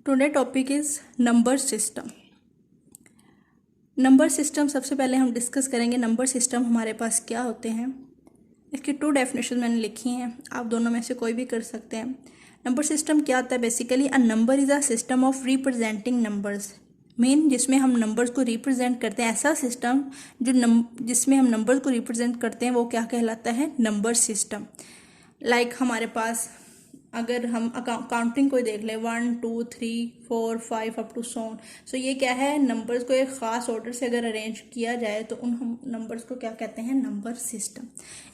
Today topic is number system. Number system सबसे पहले हम डिस्कस करेंगे नंबर सिस्टम हमारे पास क्या होते हैं। इसकी 2 डेफिनेशन मैंने लिखी हैं, आप दोनों में से कोई भी कर सकते हैं। नंबर सिस्टम क्या होता है? Basically a number is a system of representing numbers. Main जिसमें हम नंबर्स को रिप्रेजेंट करते हैं, ऐसा सिस्टम जिसमें हम नंबर्स को रिप्रेजेंट करते हैं वो क्या कहलाता है? Number system. लाइक हमारे पास अगर हम काउंटिंग को देख लें 1 2 3 4 5 अप टू सोन, सो ये क्या है? नंबर्स को एक ख़ास ऑर्डर से अगर अरेंज किया जाए तो उन हम नंबर्स को क्या कहते हैं? Number system.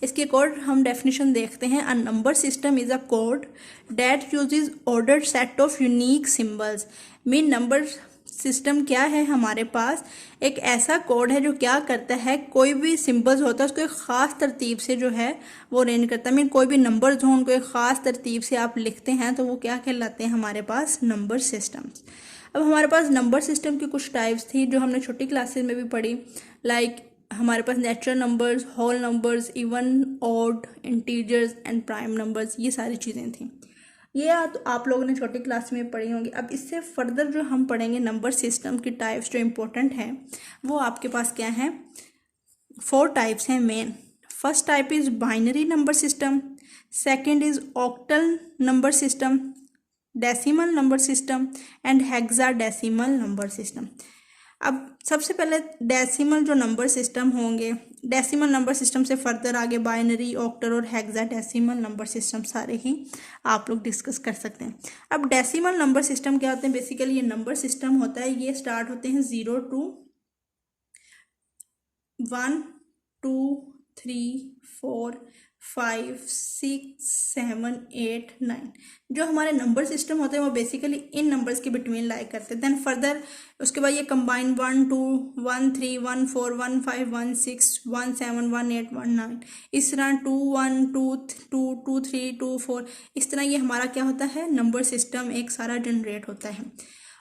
इसके कोड हम डेफिनेशन देखते हैं। A number system is a code that usage ordered set of unique symbols. Mean number system क्या है? हमारे पास एक ऐसा कोड है जो क्या करता है, कोई भी सिंबल्स होता है उसको एक ख़ास तरतीब से जो है वो अरेंज करता है। मीन कोई भी नंबर्स हो उनको एक ख़ास तरतीब से आप लिखते हैं तो वो क्या कहलाते हैं हमारे पास? Number systems. अब हमारे पास नंबर सिस्टम की कुछ टाइप्स थी जो हमने छोटी क्लासेस में भी पढ़ी। लाइक हमारे पास natural numbers, whole numbers, even, odd, integers and prime numbers, ये सारी चीज़ें थी। ये आप लोगों ने छोटी क्लास में पढ़ी होंगी। अब इससे फर्दर जो हम पढ़ेंगे नंबर सिस्टम की टाइप्स जो इम्पोर्टेंट हैं वो आपके पास क्या हैं? 4 टाइप्स हैं main. First type is binary number system, second is octal number system, decimal number system and hexadecimal number system. अब सबसे पहले डेसिमल जो नंबर सिस्टम होंगे, डेसिमल नंबर सिस्टम से फर्दर आगे बाइनरी, ऑक्टल और हेक्साडेसिमल नंबर सिस्टम सारे ही आप लोग डिस्कस कर सकते हैं। अब डेसिमल नंबर सिस्टम क्या होते हैं? बेसिकली ये नंबर सिस्टम होता है, ये स्टार्ट होते हैं 0 to 1 2 3 4 5 6 7 8 9। जो हमारे नंबर सिस्टम होते हैं वो बेसिकली इन नंबर्स के बिटवीन लाई करते हैं। देन फर्दर उसके बाद ये कंबाइन 1 2 1 3 1 4 1 5 1 6 1 7 1 8 1 9, इस तरह 2 1 2 2 2 3 2 4, इस तरह ये हमारा क्या होता है? नंबर सिस्टम एक सारा जनरेट होता है।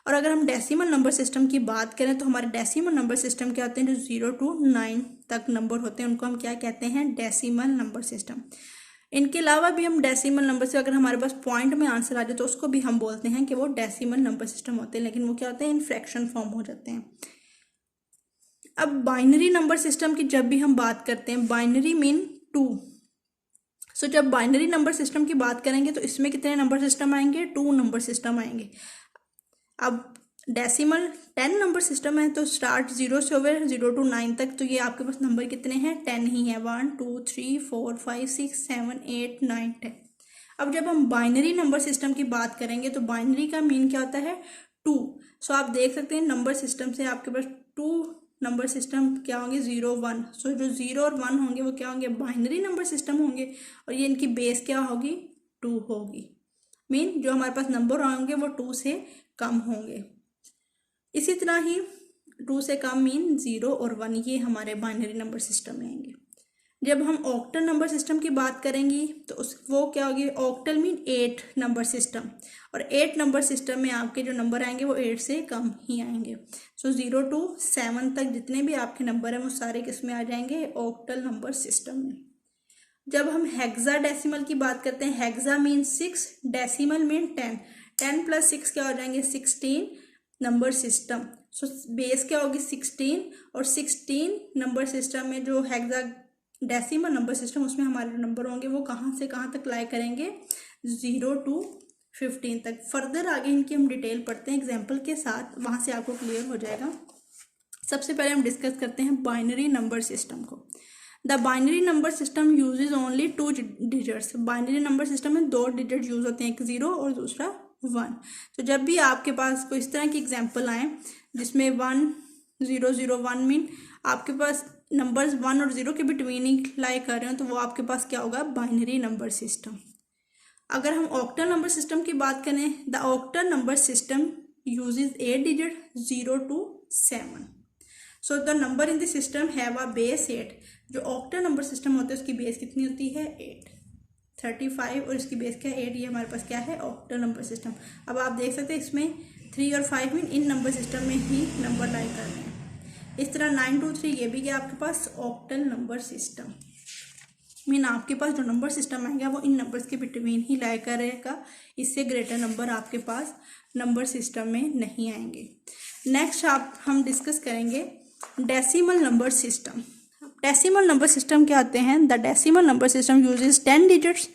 और अगर हम डेसिमल नंबर सिस्टम की बात करें तो हमारे डेसिमल नंबर सिस्टम क्या होते हैं? जो 0 to 9 तक नंबर होते हैं उनको हम क्या कहते हैं? Decimal number system. इनके अलावा भी हम डेसिमल नंबर से अगर हमारे पास पॉइंट में आंसर आ जाए तो उसको भी हम बोलते हैं कि वो डेसिमल नंबर सिस्टम होते हैं, लेकिन वो क्या होते हैं? इन फ्रैक्शन फॉर्म हो जाते हैं। अब बाइनरी नंबर सिस्टम की जब भी हम बात करते हैं, बाइनरी मीन 2। सो जब बाइनरी नंबर सिस्टम की बात करेंगे तो इसमें कितने नंबर सिस्टम आएंगे? 2 नंबर सिस्टम आएंगे। अब डेसिमल 10 नंबर सिस्टम है तो स्टार्ट 0 से होकर 0 to 9 तक, तो ये आपके पास नंबर कितने हैं? 10 ही है। 1 2 3 4 5 6 7 8 9 10। अब जब हम बाइनरी नंबर सिस्टम की बात करेंगे तो बाइनरी का मीन क्या होता है? 2। सो आप देख सकते हैं नंबर सिस्टम से आपके पास 2 नंबर सिस्टम क्या होंगे? 0 1। सो जो 0 और 1 होंगे वो क्या होंगे? बाइनरी नंबर सिस्टम होंगे और ये इनकी बेस क्या होगी? 2 होगी। मीन जो हमारे पास नंबर होंगे वो 2 से कम होंगे। इसी तरह ही 2 से कम मीन 0 और 1, ये हमारे बाइनरी नंबर सिस्टम में आएंगे। जब हम ऑक्टल नंबर सिस्टम की बात करेंगी तो वो क्या होगी? ऑक्टल मीन 8 नंबर सिस्टम, और 8 नंबर सिस्टम में आपके जो नंबर आएंगे वो 8 से कम ही आएंगे। सो 0 to 7 तक जितने भी आपके नंबर हैं वो सारे किस में आ जाएंगे? ऑक्टल नंबर सिस्टम में। जब हम हेक्साडेसिमल की बात करते हैं, हेक्सा मीन 6, डेसिमल मीन 10। 10 + 6 क्या हो जाएंगे? 16 नंबर सिस्टम। सो बेस क्या होगी? 16, और 16 नंबर सिस्टम में जो हेक्सा डेसिमल नंबर सिस्टम उसमें हमारे जो नंबर होंगे वो कहाँ से कहाँ तक लाई करेंगे? 0 to 15 तक। फर्दर आगे इनकी हम डिटेल पढ़ते हैं एग्जाम्पल के साथ, वहाँ से आपको क्लियर हो जाएगा। सबसे पहले हम डिस्कस करते हैं बाइनरी नंबर सिस्टम को। The binary number system uses only 2 digits. Binary number system में 2 डिजिट यूज होते हैं, एक 0 और दूसरा 1। तो जब भी आपके पास कोई इस तरह की एग्जाम्पल आए जिसमें 1 0 0 1 मीन आपके पास नंबर्स 1 और 0 के बिटवीन ही लाई कर रहे हो तो वो आपके पास क्या होगा? Binary number system. अगर हम ऑक्टल नंबर सिस्टम की बात करें, the octal number system uses 8 digit 0 to 7। So the number in the system have a base 8। जो ऑक्टल नंबर सिस्टम होता है उसकी बेस कितनी होती है? 8। 35 और इसकी बेस क्या है? 8। ये हमारे पास क्या है? Octal number system. अब आप देख सकते हैं इसमें 3 और 5 में इन नंबर सिस्टम में ही नंबर लाई कर रहे हैं। इस तरह 9 2 3 ये भी क्या आपके पास? Octal number system. मीन आपके पास जो नंबर सिस्टम आएगा वो इन नंबर्स के बिटवीन ही लाई करेगा, इससे ग्रेटर नंबर आपके पास नंबर सिस्टम में नहीं आएंगे। नेक्स्ट हम डिस्कस करेंगे decimal number system. Decimal number system क्या होते हैं? The decimal number system uses 10 digits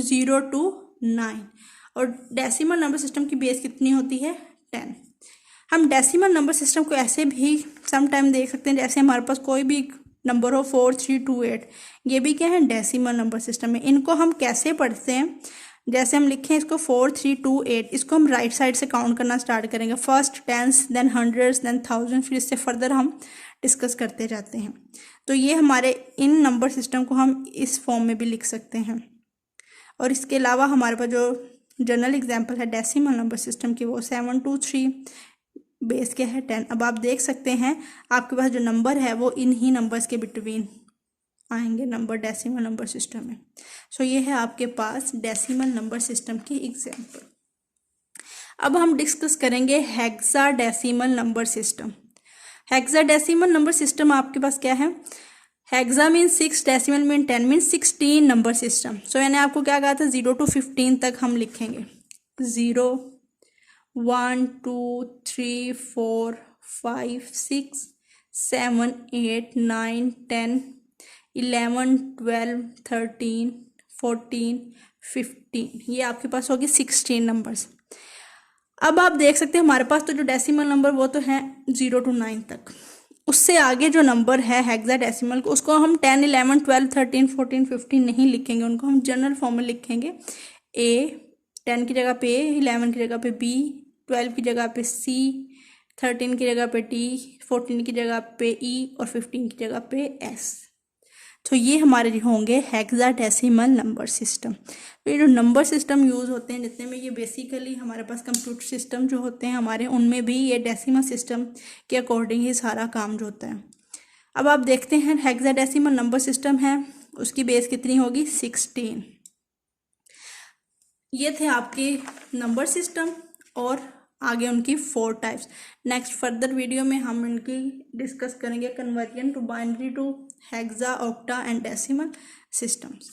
0 to 9 और डेसिमल नंबर सिस्टम की बेस कितनी होती है? 10। हम डेसिमल नंबर सिस्टम को ऐसे भी सम टाइम देख सकते हैं, जैसे हमारे पास कोई भी नंबर हो 4, 3, 2, 8, ये भी क्या है? डेसिमल नंबर सिस्टम में। इनको हम कैसे पढ़ते हैं? जैसे हम लिखें इसको 4, 3, 2, 8, इसको हम राइट साइड से काउंट करना स्टार्ट करेंगे, first tens, then hundreds, then thousand, फिर इससे फर्दर हम डिस्कस करते जाते हैं। तो ये हमारे इन नंबर सिस्टम को हम इस फॉर्म में भी लिख सकते हैं। और इसके अलावा हमारे पास जो जनरल एग्जांपल है डेसिमल नंबर सिस्टम की, वो 7, 2, 3, बेस क्या है? 10। अब आप देख सकते हैं आपके पास जो नंबर है वो इन ही नंबर्स के बिटवीन आएंगे नंबर डेसिमल नंबर सिस्टम में। सो ये है आपके पास डेसिमल नंबर सिस्टम की एग्जांपल। अब हम डिस्कस करेंगे hexadecimal number system. Hexadecimal number system आपके पास क्या है? Hexa mean 6, decimal mean 10, mean 16 number system. So मैंने आपको क्या कहा था? 0 to 15 तक हम लिखेंगे। 0, 1, 2, 3, 4, 5, 6, 7, 8, 9, 10, 11, 12, 13, 14, 15, ये आपके पास होगी 16 नंबर्स। अब आप देख सकते हैं हमारे पास तो जो डेसिमल नंबर वो तो है 0 to 9 तक। उससे आगे जो नंबर है हेक्साडेसिमल को, उसको हम 10, 11, 12, 13, 14, 15 नहीं लिखेंगे, उनको हम जनरल फॉर्म में लिखेंगे। ए 10 की जगह पे ए, 11 की जगह पे बी, 12 की जगह पे सी, 13 की जगह पे डी, 14 की जगह पे ई और 15 की जगह पे एस। तो ये हमारे जो होंगे हेक्साडेसिमल नंबर सिस्टम। तो ये जो नंबर सिस्टम यूज़ होते हैं जितने में, ये बेसिकली हमारे पास कंप्यूटर सिस्टम जो होते हैं हमारे, उनमें भी ये डेसिमल सिस्टम के अकॉर्डिंग ही सारा काम जो होता है। अब आप देखते हैं हेक्साडेसिमल नंबर सिस्टम है, उसकी बेस कितनी होगी? 16। ये थे आपके नंबर सिस्टम और आगे उनकी 4 टाइप्स। नेक्स्ट फर्दर वीडियो में हम इनकी डिस्कस करेंगे conversion to binary to hexa, octa and decimal systems.